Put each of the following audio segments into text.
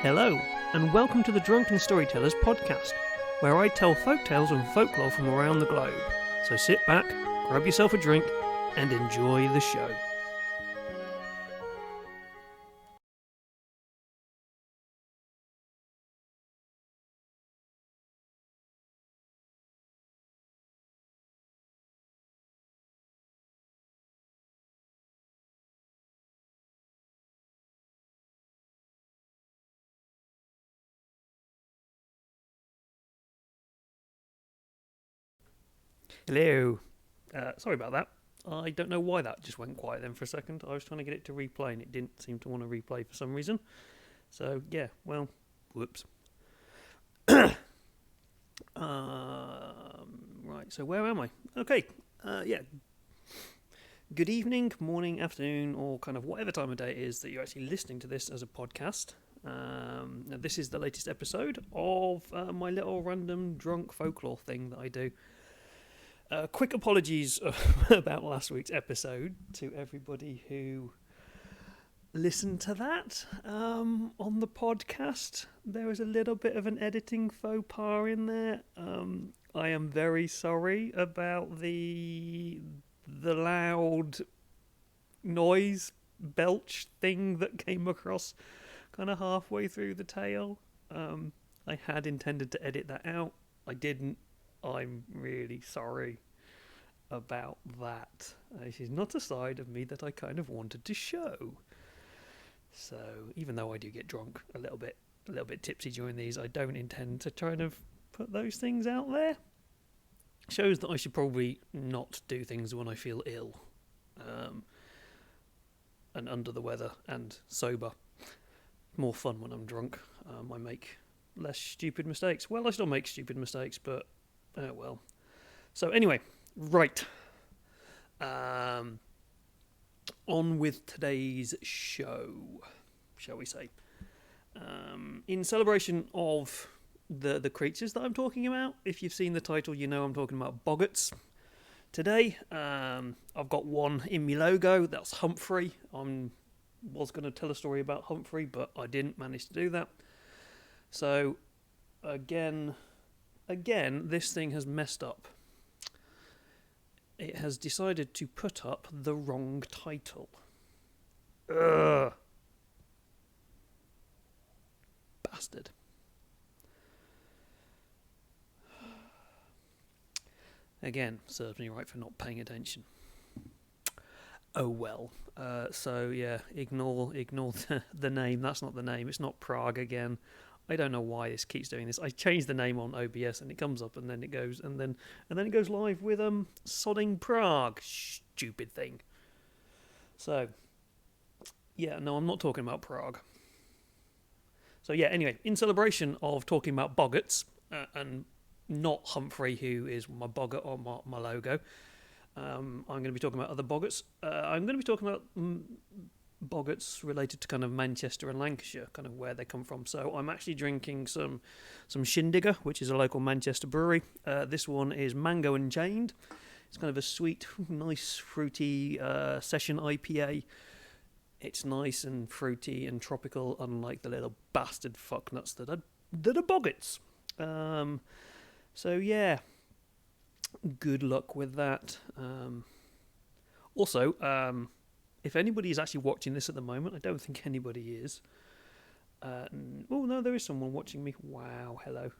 Hello, and welcome to the Drunken Storytellers podcast, where I tell folk tales and folklore from around the globe. So sit back, grab yourself a drink, and enjoy the show. Hello. Sorry about that. I don't know why that just went quiet then for a second. I was trying to get it to replay and it didn't seem to want to replay for some reason. So, yeah, well, whoops. Right, so where am I? Okay, yeah. Good evening, morning, afternoon, or kind of whatever time of day it is that you're actually listening to this as a podcast. Now this is the latest episode of my little random drunk folklore thing that I do. Quick apologies about last week's episode to everybody who listened to that on the podcast. There was a little bit of an editing faux pas in there. I am very sorry about the loud noise belch thing that came across kind of halfway through the tale. I had intended to edit that out. I didn't. I'm really sorry about that. This is not a side of me that I kind of wanted to show. So even though I do get drunk a little bit tipsy during these, I don't intend to try and put those things out there. Shows that I should probably not do things when I feel ill and under the weather and sober. More fun when I'm drunk. I make less stupid mistakes. Well, I still make stupid mistakes, but oh well. So anyway, right. On with today's show, shall we say. In celebration of the creatures that I'm talking about, if you've seen the title, you know I'm talking about Boggarts. Today, I've got one in my logo, that's Humphrey. I was going to tell a story about Humphrey, but I didn't manage to do that. So, again, this thing has messed up. It has decided to put up the wrong title. Ugh. Bastard. Again, serves me right for not paying attention. Oh well. So yeah, ignore the name. That's not the name. It's not Prague again. I don't know why this keeps doing this. I changed the name on OBS and it comes up and then it goes and then it goes live with sodding Prague. Stupid thing. So yeah, no, I'm not talking about Prague. So yeah, anyway, in celebration of talking about Boggarts and not Humphrey, who is my Boggart on my logo, I'm going to be talking about other Boggarts. I'm going to be talking about Boggarts related to kind of Manchester and Lancashire, kind of where they come from. So I'm actually drinking some Shindigger, which is a local Manchester brewery. This one is Mango and Chained. It's kind of a sweet, nice, fruity session IPA. It's nice and fruity and tropical, unlike the little bastard fucknuts that are Boggarts. So yeah, good luck with that. Also, if anybody is actually watching this at the moment, I don't think anybody is. Oh no, there is someone watching me. Wow, hello.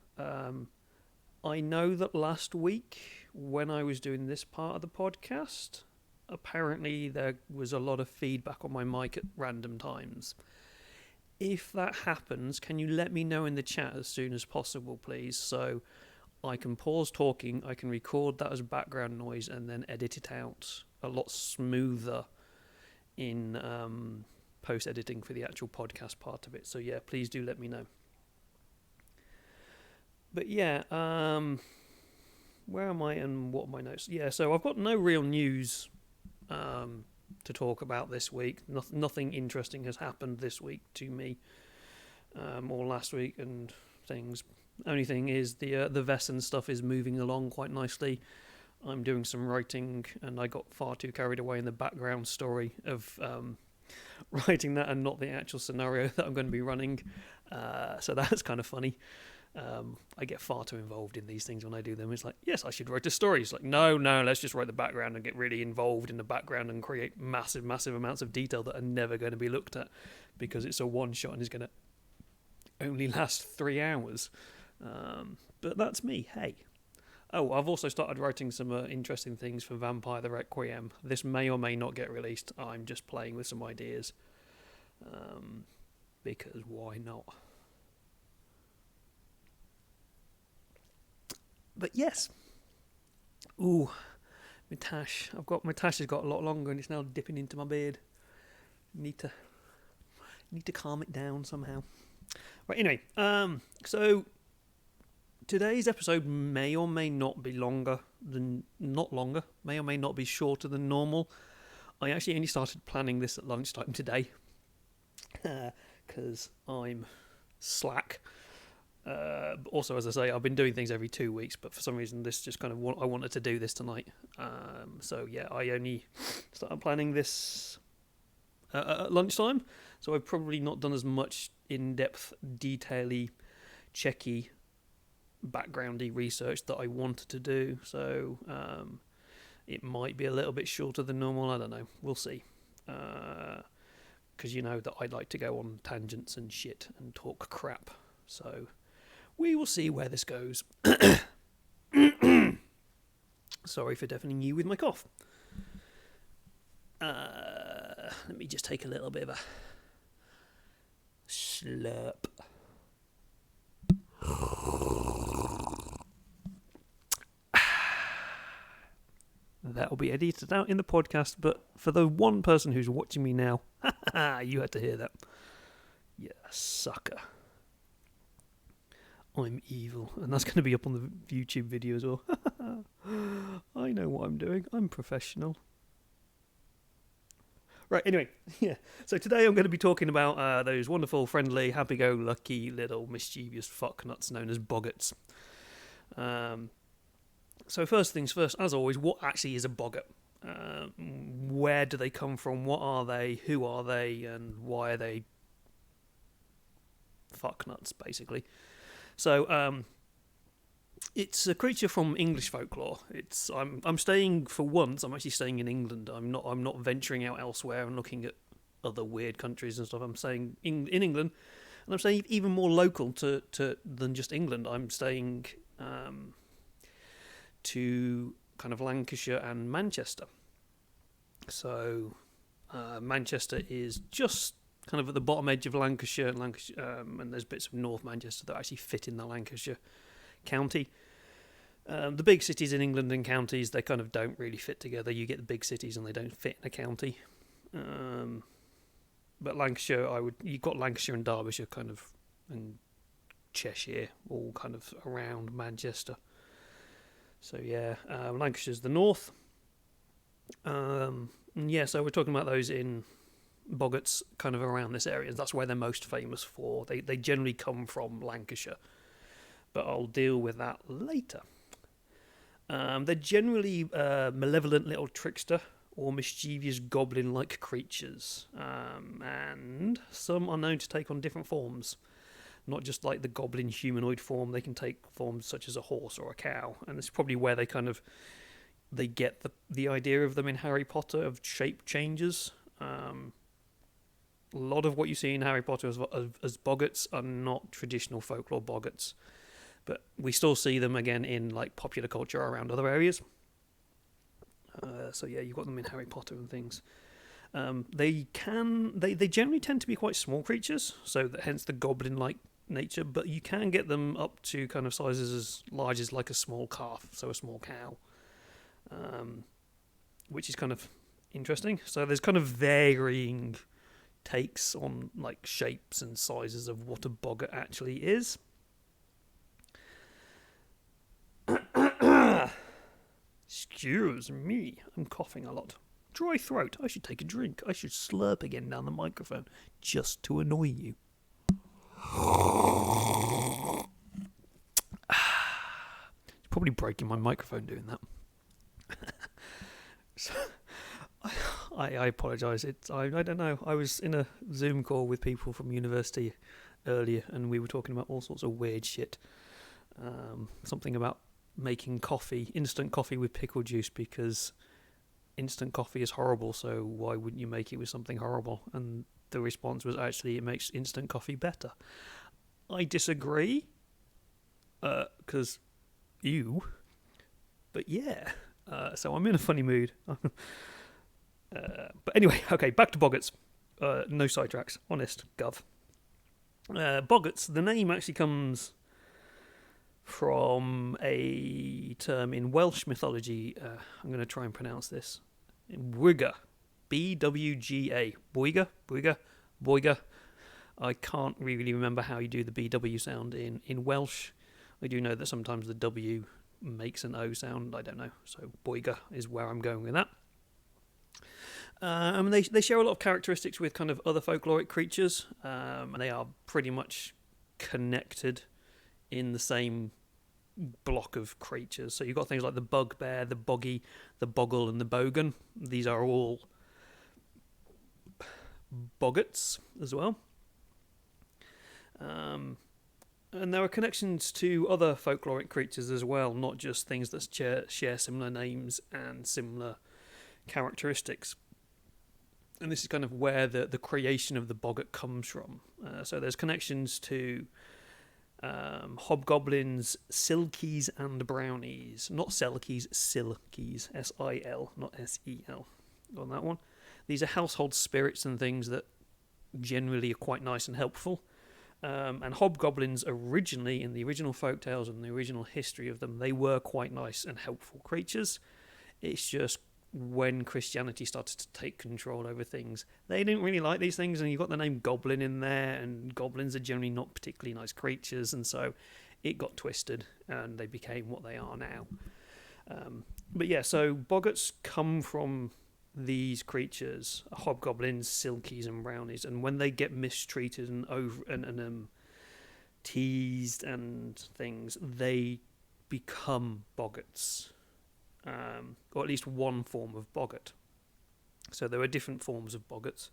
I know that last week when I was doing this part of the podcast, apparently there was a lot of feedback on my mic at random times. If that happens, can you let me know in the chat as soon as possible, please? So I can pause talking, I can record that as background noise, and then edit it out a lot smoother in post-editing for the actual podcast part of it. So yeah, please do let me know. But yeah, where am I and what are my notes? Yeah, so I've got no real news to talk about this week. Nothing interesting has happened this week to me, or last week and things. Only thing is the Vesson stuff is moving along quite nicely. I'm doing some writing and I got far too carried away in the background story of writing that and not the actual scenario that I'm going to be running. So that's kind of funny. I get far too involved in these things when I do them. It's like, yes, I should write a story. It's like, no, let's just write the background and get really involved in the background and create massive amounts of detail that are never going to be looked at because it's a one shot and is going to only last 3 hours. But that's me. Hey. Oh, I've also started writing some interesting things for Vampire the Requiem. This may or may not get released. I'm just playing with some ideas. Because why not? But yes. Ooh, my tash. My tash has got a lot longer and it's now dipping into my beard. Need to calm it down somehow. Right, anyway, so today's episode may or may not be may or may not be shorter than normal. I actually only started planning this at lunchtime today because I'm slack. Also, as I say, I've been doing things every 2 weeks, but for some reason this just kind of I wanted to do this tonight. So yeah, I only started planning this at lunchtime, so I've probably not done as much in-depth, detail-y, checky, backgroundy research that I wanted to do. So it might be a little bit shorter than normal. I don't know. We'll see. Because you know that I like to go on tangents and shit and talk crap. So we will see where this goes. Sorry for deafening you with my cough. Let me just take a little bit of a slurp. That'll be edited out in the podcast, but for the one person who's watching me now, you had to hear that. Yeah, sucker. I'm evil, and that's going to be up on the YouTube video as well. I know what I'm doing. I'm professional. Right, anyway, yeah. So today I'm going to be talking about those wonderful, friendly, happy-go-lucky little mischievous fucknuts known as Boggarts. So first things first, as always, what actually is a Boggart? Where do they come from? What are they? Who are they? And why are they fucknuts, basically? So it's a creature from English folklore. I'm staying for once. I'm actually staying in England. I'm not venturing out elsewhere and looking at other weird countries and stuff. I'm staying in England, and I'm staying even more local to than just England. I'm staying to kind of Lancashire and Manchester. So Manchester is just kind of at the bottom edge of Lancashire, and there's bits of North Manchester that actually fit in the Lancashire county. The big cities in England and counties, they kind of don't really fit together. You get the big cities and they don't fit in a county. But Lancashire, you've got Lancashire and Derbyshire kind of, and Cheshire, all kind of around Manchester. So yeah, Lancashire's the north. So we're talking about those in Boggarts kind of around this area. That's where they're most famous for. They generally come from Lancashire, but I'll deal with that later. They're generally malevolent little trickster or mischievous goblin-like creatures, and some are known to take on different forms. Not just like the goblin humanoid form, they can take forms such as a horse or a cow, and it's probably where they get the idea of them in Harry Potter, of shape changes. A lot of what you see in Harry Potter as Boggarts are not traditional folklore Boggarts, but we still see them again in like popular culture around other areas. So yeah, you've got them in Harry Potter and things. They generally tend to be quite small creatures, so hence the goblin-like nature, but you can get them up to kind of sizes as large as like a small calf, so a small cow, which is kind of interesting. So there's kind of varying takes on like shapes and sizes of what a boggart actually is. Excuse me, I'm coughing a lot. Dry throat, I should take a drink. I should slurp again down the microphone just to annoy you. It's probably breaking my microphone doing that. So, I apologise. I don't know. I was in a Zoom call with people from university earlier, and we were talking about all sorts of weird shit. Something about making coffee, instant coffee with pickle juice, because instant coffee is horrible, so why wouldn't you make it with something horrible? And the response was, actually, it makes instant coffee better. I disagree, because but yeah, so I'm in a funny mood. But anyway, okay, back to Boggarts. No sidetracks, honest, gov. Boggarts, the name actually comes from a term in Welsh mythology. I'm going to try and pronounce this. Bwygga. B-W-G-A. Bwygga. I can't really remember how you do the BW sound in Welsh. I do know that sometimes the W makes an O sound. I don't know. So Bwygga is where I'm going with that. They share a lot of characteristics with kind of other folkloric creatures, and they are pretty much connected in the same block of creatures. So you've got things like the bugbear, the boggy, the boggle, and the bogan. These are all Boggarts as well. And there are connections to other folkloric creatures as well, not just things that share similar names and similar characteristics. And this is kind of where the creation of the Boggart comes from. So there's connections to hobgoblins, silkies, and brownies. Not selkies, silkies. S-I-L, not S-E-L on that one. These are household spirits and things that generally are quite nice and helpful. And hobgoblins originally, in the original folktales and the original history of them, they were quite nice and helpful creatures. It's just when Christianity started to take control over things, they didn't really like these things, and you've got the name goblin in there, and goblins are generally not particularly nice creatures, and so it got twisted, and they became what they are now. But yeah, so Boggarts come from these creatures, hobgoblins, silkies, and brownies, and when they get mistreated and teased and things, they become Boggarts. Or at least one form of Boggart. So there are different forms of Boggarts.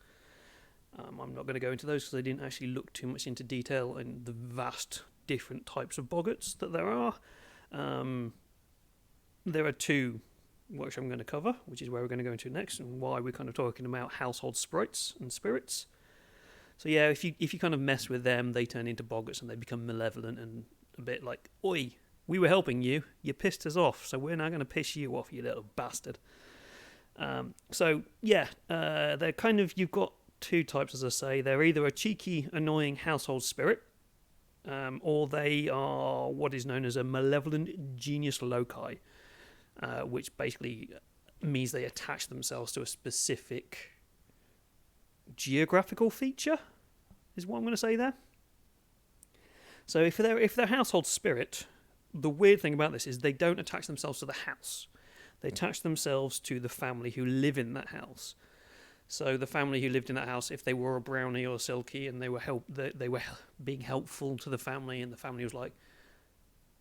I'm not going to go into those because I didn't actually look too much into detail in the vast different types of Boggarts that there are. There are two which I'm going to cover, which is where we're going to go into next, and why we're kind of talking about household sprites and spirits. So yeah, if you kind of mess with them, they turn into Boggarts and they become malevolent and a bit like, oi, we were helping you, you pissed us off, so we're now going to piss you off, you little bastard. So yeah, they're kind of, you've got two types, as I say. They're either a cheeky, annoying household spirit, or they are what is known as a malevolent genius loci, which basically means they attach themselves to a specific geographical feature, is what I'm going to say there. So if they're household spirit, the weird thing about this is they don't attach themselves to the house. They attach themselves to the family who live in that house. So the family who lived in that house, if they were a brownie or a silky and they were being helpful to the family, and the family was like,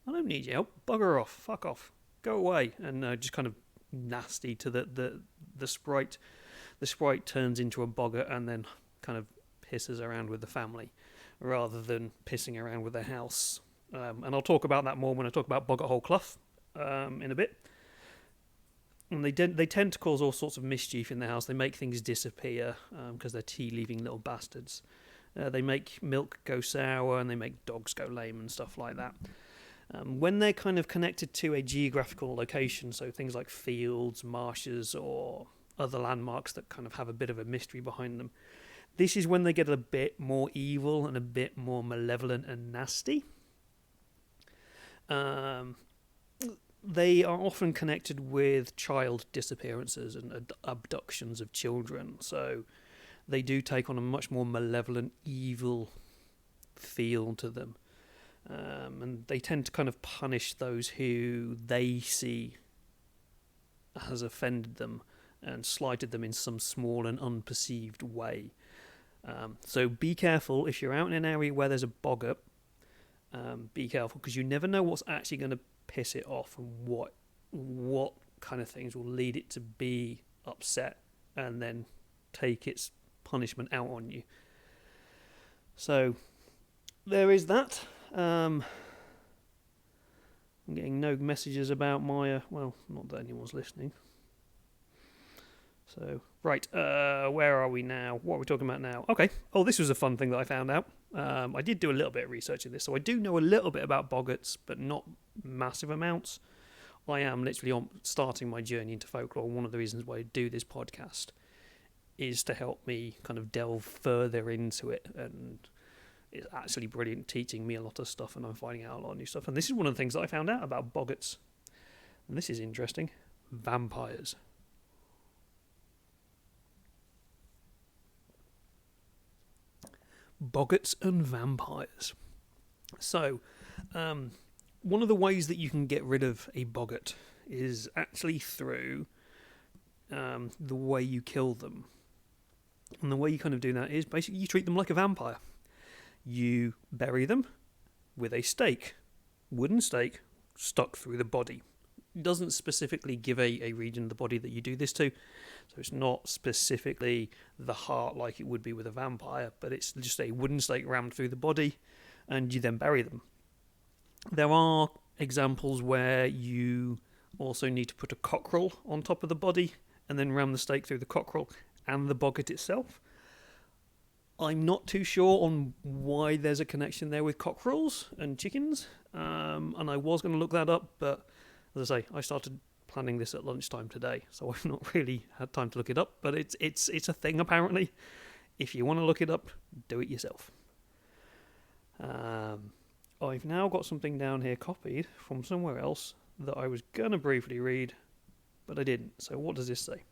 I don't need your help, bugger off, fuck off, go away, and just kind of nasty to the sprite. The sprite turns into a boggart and then kind of pisses around with the family rather than pissing around with the house. And I'll talk about that more when I talk about Boggart Hole Clough in a bit. And they tend to cause all sorts of mischief in the house. They make things disappear because they're tea-leaving little bastards. They make milk go sour and they make dogs go lame and stuff like that. When they're kind of connected to a geographical location, so things like fields, marshes, or other landmarks that kind of have a bit of a mystery behind them, this is when they get a bit more evil and a bit more malevolent and nasty. They are often connected with child disappearances and abductions of children, so they do take on a much more malevolent, evil feel to them. And they tend to kind of punish those who they see has offended them and slighted them in some small and unperceived way. So be careful if you're out in an area where there's a boggart. Be careful, because you never know what's actually going to piss it off and what kind of things will lead it to be upset and then take its punishment out on you. So there is that. I'm getting no messages about my well, not that anyone's listening. So right, where are we now? What are we talking about now? Okay. Oh, this was a fun thing that I found out. I did do a little bit of research in this, so I do know a little bit about Boggarts, but not massive amounts. I am literally starting my journey into folklore. One of the reasons why I do this podcast is to help me kind of delve further into it, and it's actually brilliant, teaching me a lot of stuff, and I'm finding out a lot of new stuff. And this is one of the things that I found out about Boggarts, and this is interesting: vampires. Boggarts and vampires. So, one of the ways that you can get rid of a boggart is actually through the way you kill them. And the way you kind of do that is basically you treat them like a vampire. You bury them with a stake, wooden stake, stuck through the body. It doesn't specifically give a region of the body that you do this to, so it's not specifically the heart like it would be with a vampire, but it's just a wooden stake rammed through the body, and you then bury them. There are examples where you also need to put a cockerel on top of the body and then ram the stake through the cockerel and the boggart itself. I'm not too sure on why there's a connection there with cockerels and chickens, and I was going to look that up, but as I say, I started planning this at lunchtime today, so I've not really had time to look it up, but it's a thing apparently. If you want to look it up, do it yourself. I've now got something down here copied from somewhere else that I was going to briefly read, but I didn't. So what does this say?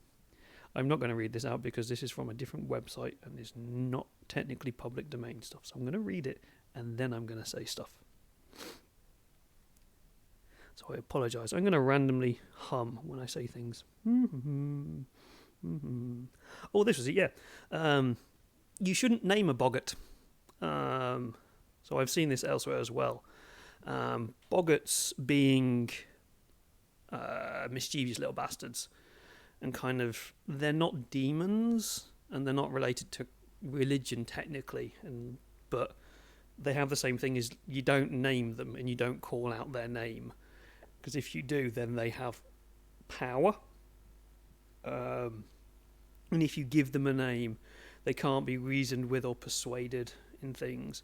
I'm not going to read this out because this is from a different website and is not technically public domain stuff. So I'm going to read it and then I'm going to say stuff. So I apologise. I'm going to randomly hum when I say things. Oh, this was it, yeah. You shouldn't name a boggart. So I've seen this elsewhere as well. Boggarts being mischievous little bastards, and kind of, they're not demons and they're not related to religion technically, but they have the same thing as you don't name them and you don't call out their name, because if you do, then they have power, and if you give them a name, they can't be reasoned with or persuaded in things,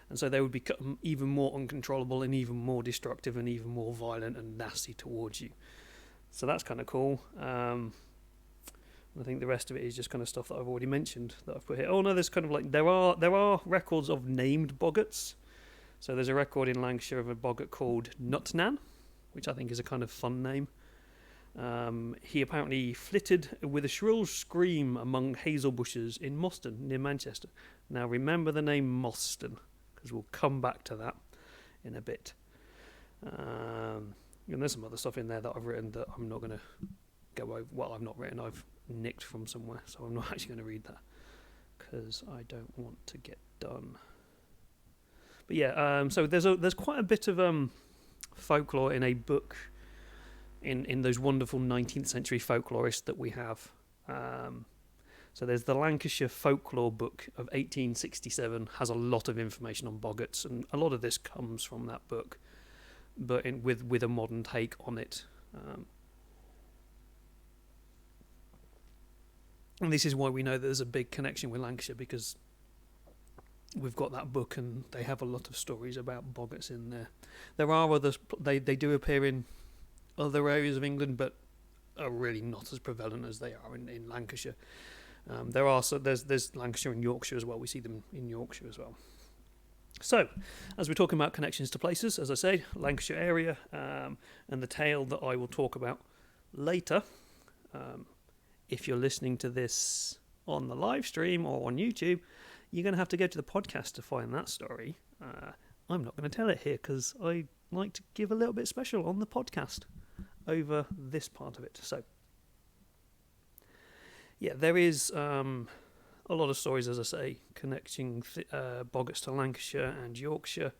and so they would become even more uncontrollable and even more destructive and even more violent and nasty towards you. So that's kind of cool. I think the rest of it is just kind of stuff that I've already mentioned that I've put here. Oh no, there's kind of like there are records of named boggarts. So there's a record in Lancashire of a boggart called Nutnan, which I think is a kind of fun name. He apparently flitted with a shrill scream among hazel bushes in Moston, near Manchester. Now remember the name Moston, because we'll come back to that in a bit. And there's some other stuff in there that I've written that I'm not going to go over. Well, I've not written, I've nicked from somewhere, so I'm not actually going to read that, because I don't want to get done. But yeah, so there's quite a bit of folklore in a book, in those wonderful 19th century folklorists that we have. So there's the Lancashire Folklore Book of 1867, has a lot of information on boggarts, and a lot of this comes from that book, but with a modern take on it. And this is why we know that there's a big connection with Lancashire, because we've got that book and they have a lot of stories about boggarts in there. There are others, they do appear in other areas of England, but are really not as prevalent as they are in Lancashire. There's Lancashire and Yorkshire as well. We see them in Yorkshire as well. So, as we're talking about connections to places, as I say, Lancashire area, and the tale that I will talk about later. If you're listening to this on the live stream or on YouTube, you're going to have to go to the podcast to find that story. I'm not going to tell it here because I like to give a little bit special on the podcast over this part of it. So, yeah, there is a lot of stories, as I say, connecting boggarts to Lancashire and Yorkshire.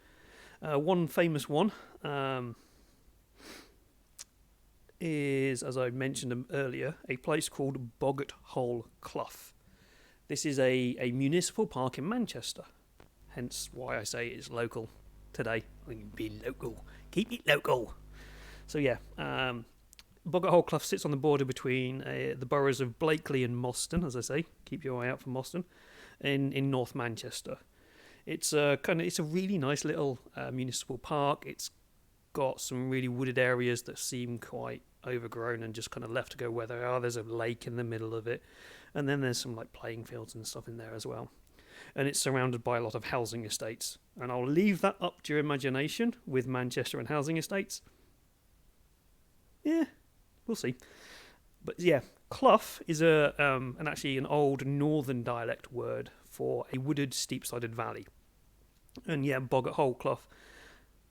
One famous one is, as I mentioned earlier, a place called Boggart Hole Clough. This is a municipal park in Manchester, hence why I say it's local today. Be local, keep it local. So yeah, Boggart Hole Clough sits on the border between the boroughs of Blakely and Moston, as I say. Keep your eye out for Moston, in North Manchester. It's a really nice little municipal park. It's got some really wooded areas that seem quite overgrown and just kind of left to go where they are. There's a lake in the middle of it, and then there's some like playing fields and stuff in there as well. And it's surrounded by a lot of housing estates. And I'll leave that up to your imagination with Manchester and housing estates. Yeah, we'll see. But yeah, clough is actually an old northern dialect word for a wooded, steep-sided valley. And yeah, Boggart Hole Clough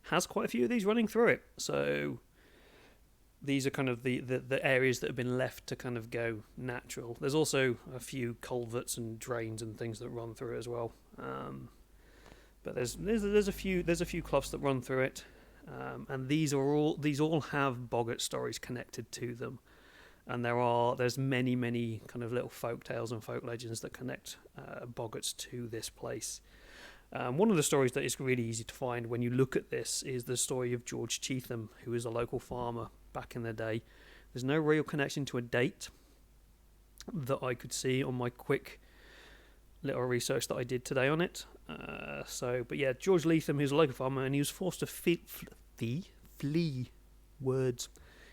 has quite a few of these running through it. So these are kind of the areas that have been left to kind of go natural. There's also a few culverts and drains and things that run through it as well. But there's a few cloughs that run through it, and these all have Boggart stories connected to them. And there's many kind of little folk tales and folk legends that connect Boggarts to this place. One of the stories that is really easy to find when you look at this is the story of George Chietham, who was a local farmer back in the day. There's no real connection to a date that I could see on my quick little research that I did today on it. But yeah, George Chietham, who's a local farmer, and he was forced to flee. Words.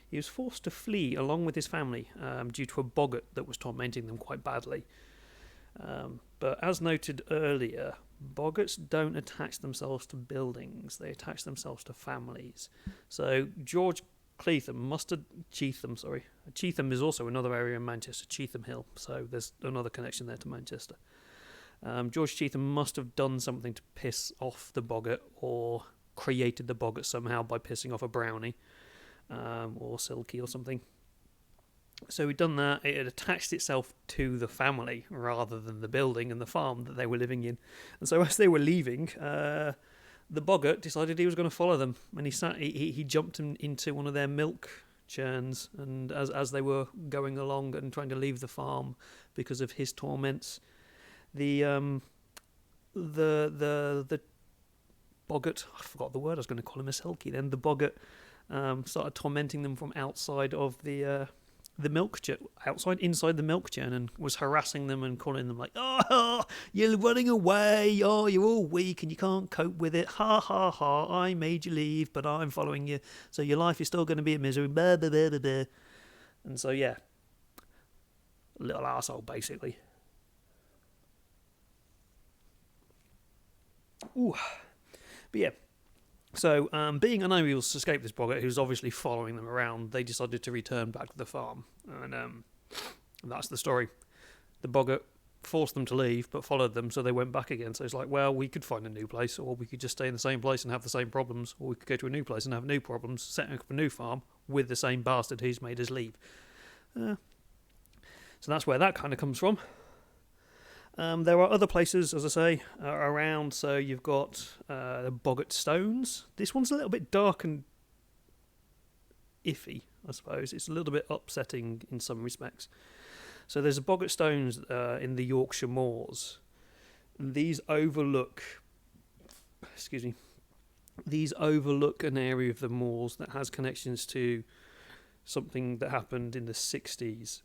He was forced to flee along with his family due to a boggart that was tormenting them quite badly. But as noted earlier, boggarts don't attach themselves to buildings, they attach themselves to families. So George Chietham Chietham is also another area in Manchester, Chietham Hill, so there's another connection there to Manchester. George Chietham must have done something to piss off the boggart, or created the boggart somehow by pissing off a brownie, or Silky or something. So he'd done that. It had attached itself to the family rather than the building and the farm that they were living in. And so as they were leaving, the boggart decided he was going to follow them, and he jumped into one of their milk churns. And as they were going along and trying to leave the farm because of his torments, the boggart, I forgot the word, I was going to call him a Silky then. The boggart started tormenting them from outside of the milk churn, inside the milk churn, and was harassing them and calling them like, "Oh, you're running away! Oh, you're all weak and you can't cope with it! Ha ha ha! I made you leave, but I'm following you, so your life is still going to be a misery." Blah, blah, blah, blah, blah. And so yeah, little arsehole basically. Ooh, but yeah. So, being unable to escape this boggart, who's obviously following them around, they decided to return back to the farm. And that's the story. The boggart forced them to leave, but followed them, so they went back again. So it's like, well, we could find a new place, or we could just stay in the same place and have the same problems, or we could go to a new place and have new problems, setting up a new farm with the same bastard who's made us leave. So that's where that kind of comes from. There are other places, as I say, around. So you've got the Boggart Stones. This one's a little bit dark and iffy, I suppose. It's a little bit upsetting in some respects. So there's a Boggart Stones in the Yorkshire moors. These overlook an area of the moors that has connections to something that happened in the 60s.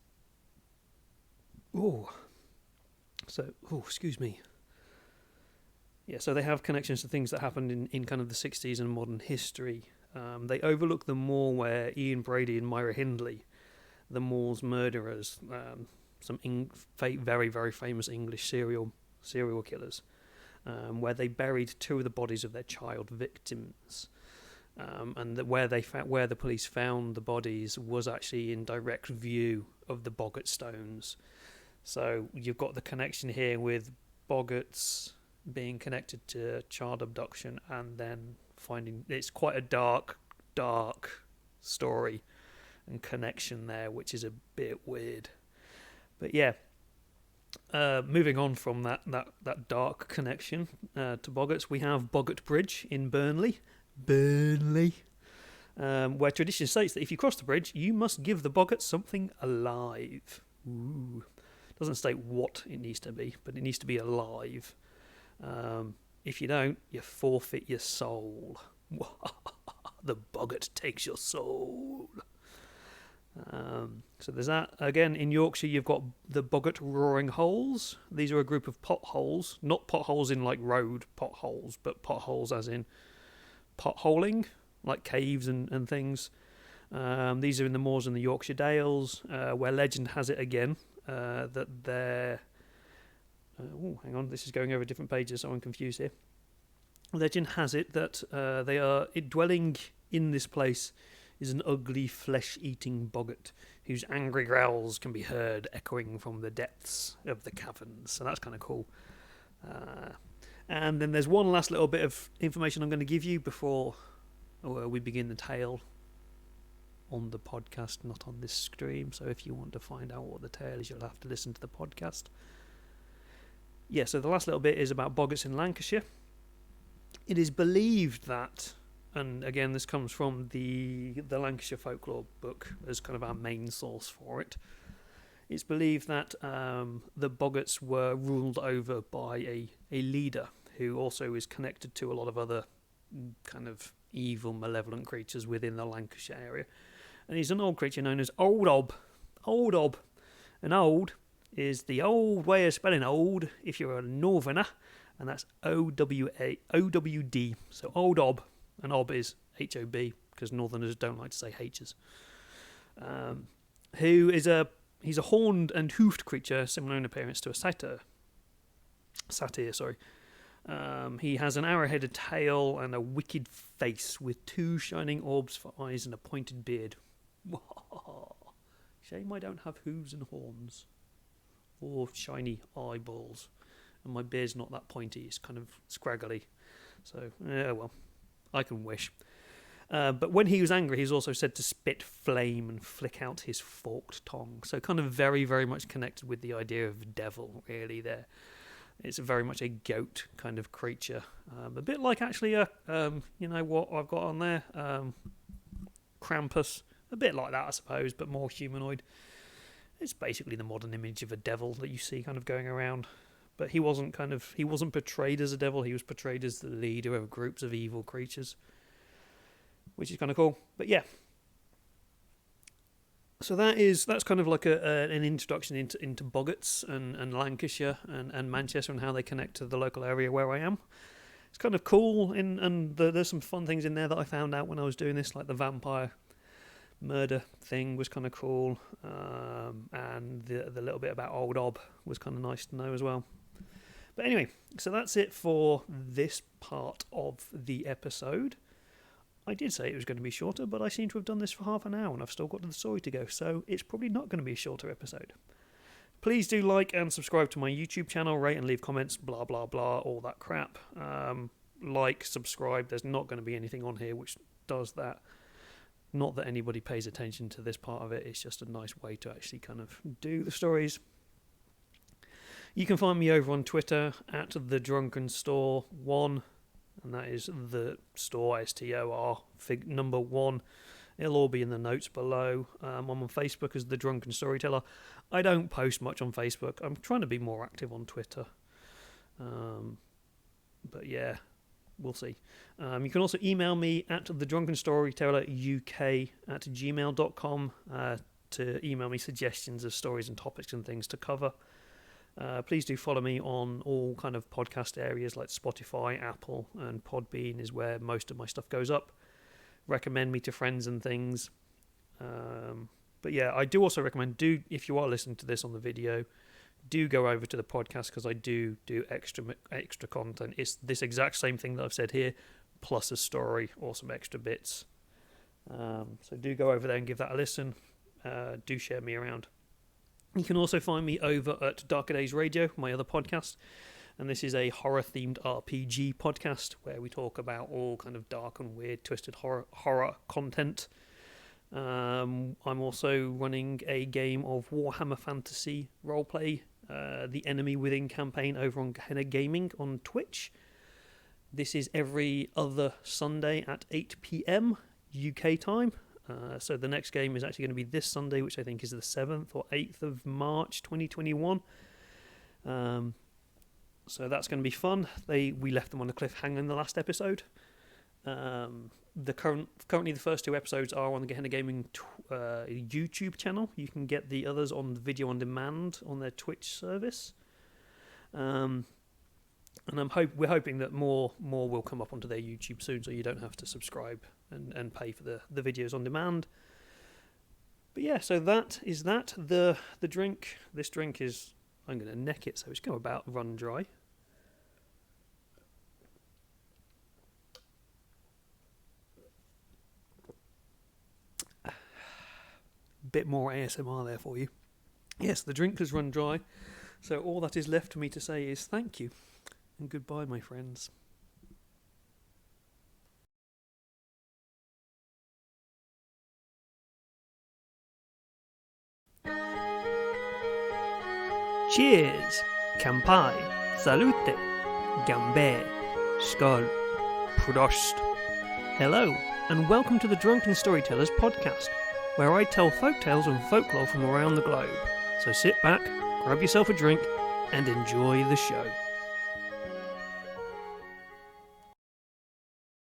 Excuse me. Yeah, so they have connections to things that happened in kind of the 60s and modern history. They overlook the moor where Ian Brady and Myra Hindley, the moor's murderers, some very, very famous English serial killers, where they buried two of the bodies of their child victims. And where the police found the bodies was actually in direct view of the Boggart Stones. So you've got the connection here with Boggarts being connected to child abduction, and then finding it's quite a dark story and connection there, which is a bit weird. But yeah, moving on from that dark connection to Boggarts, we have Boggart Bridge in Burnley. where tradition states that if you cross the bridge, you must give the Boggarts something alive. Ooh. Doesn't state what it needs to be, but it needs to be alive. If you don't, you forfeit your soul. The Boggart takes your soul. So there's that. Again, in Yorkshire, you've got the Boggart roaring holes. These are a group of potholes, not potholes in like road potholes, but potholes as in potholing, like caves and things. These are in the moors and the Yorkshire Dales, where legend has it again that they're... hang on, this is going over different pages, so I'm confused here. Legend has it that they are dwelling in this place is an ugly flesh-eating boggart whose angry growls can be heard echoing from the depths of the caverns. So that's kind of cool. And then there's one last little bit of information I'm going to give you before we begin the tale on the podcast, not on this stream. So if you want to find out what the tale is, you'll have to listen to the podcast. Yeah, so the last little bit is about Boggarts in Lancashire. It is believed that, and again this comes from the Lancashire folklore book as kind of our main source for it, it's believed that the Boggarts were ruled over by a leader who also is connected to a lot of other kind of evil, malevolent creatures within the Lancashire area. And he's an old creature known as Old Ob. Old Ob. And old is the old way of spelling old if you're a northerner, and that's O-W-D. So Old Ob, and Ob is H-O-B, because northerners don't like to say H's. He's a horned and hoofed creature similar in appearance to a satyr. He has an arrow-headed tail and a wicked face with two shining orbs for eyes and a pointed beard. Shame I don't have hooves and horns or shiny eyeballs, and my beard's not that pointy. It's kind of scraggly. So, well, I can wish. But when he was angry, he's also said to spit flame and flick out his forked tongue. So kind of very, very much connected with the idea of devil, really, there. It's very much a goat kind of creature. A bit like, actually, you know what I've got on there? Krampus. A bit like that, I suppose, but more humanoid. It's basically the modern image of a devil that you see kind of going around. But he wasn't portrayed as a devil. He was portrayed as the leader of groups of evil creatures, which is kind of cool. But yeah, so that's kind of like an introduction into Boggarts and Lancashire and Manchester and how they connect to the local area where I am. It's kind of cool, and there's some fun things in there that I found out when I was doing this, like the vampire murder thing was kind of cool, and the little bit about Old Ob was kind of nice to know as well. But anyway, so that's it for this part of the episode. I did say it was going to be shorter, but I seem to have done this for half an hour and I've still got the story to go, so it's probably not going to be a shorter episode. Please do like and subscribe to my YouTube channel, rate and leave comments, blah blah blah, all that crap. Like, subscribe, there's not going to be anything on here which does that. Not that anybody pays attention to this part of it, it's just a nice way to actually kind of do the stories. You can find me over on Twitter at the Drunken Store 1, and that is the store, STOR, number 1. It'll all be in the notes below. I'm on Facebook as the Drunken Storyteller. I don't post much on Facebook. I'm trying to be more active on Twitter. But yeah, we'll see. You can also email me at thedrunkenstorytelleruk@gmail.com to email me suggestions of stories and topics and things to cover. Please do follow me on all kind of podcast areas like Spotify, Apple, and Podbean is where most of my stuff goes up. Recommend me to friends and things. But yeah, I do also recommend, if you are listening to this on the video, do go over to the podcast, because I do extra content. It's this exact same thing that I've said here, plus a story or some extra bits. So do go over there and give that a listen. Do share me around. You can also find me over at Darker Days Radio, my other podcast, and this is a horror-themed RPG podcast where we talk about all kind of dark and weird, twisted horror content. I'm also running a game of Warhammer Fantasy roleplay, The Enemy Within campaign over on Gehenna Gaming on Twitch. This is every other Sunday at 8 PM UK time. So the next game is actually going to be this Sunday, which I think is the 7th or 8th of March 2021. So that's going to be fun. We left them on a cliffhanger in the last episode. Currently the first 2 episodes are on the Gehenna Gaming YouTube channel. You can get the others on the video on demand on their Twitch service. And we're hoping that more will come up onto their YouTube soon, so you don't have to subscribe and pay for the videos on demand. But yeah, so that is that. The drink. This drink is, I'm going to neck it, so it's going to about run dry. Bit more ASMR there for you. Yes, the drink has run dry, so all that is left for me to say is thank you and goodbye, my friends. Cheers, Kampai, Salute, Gambe, Skål, Prost. Hello, and welcome to the Drunken Storytellers podcast, where I tell folk tales and folklore from around the globe. So sit back, grab yourself a drink, and enjoy the show.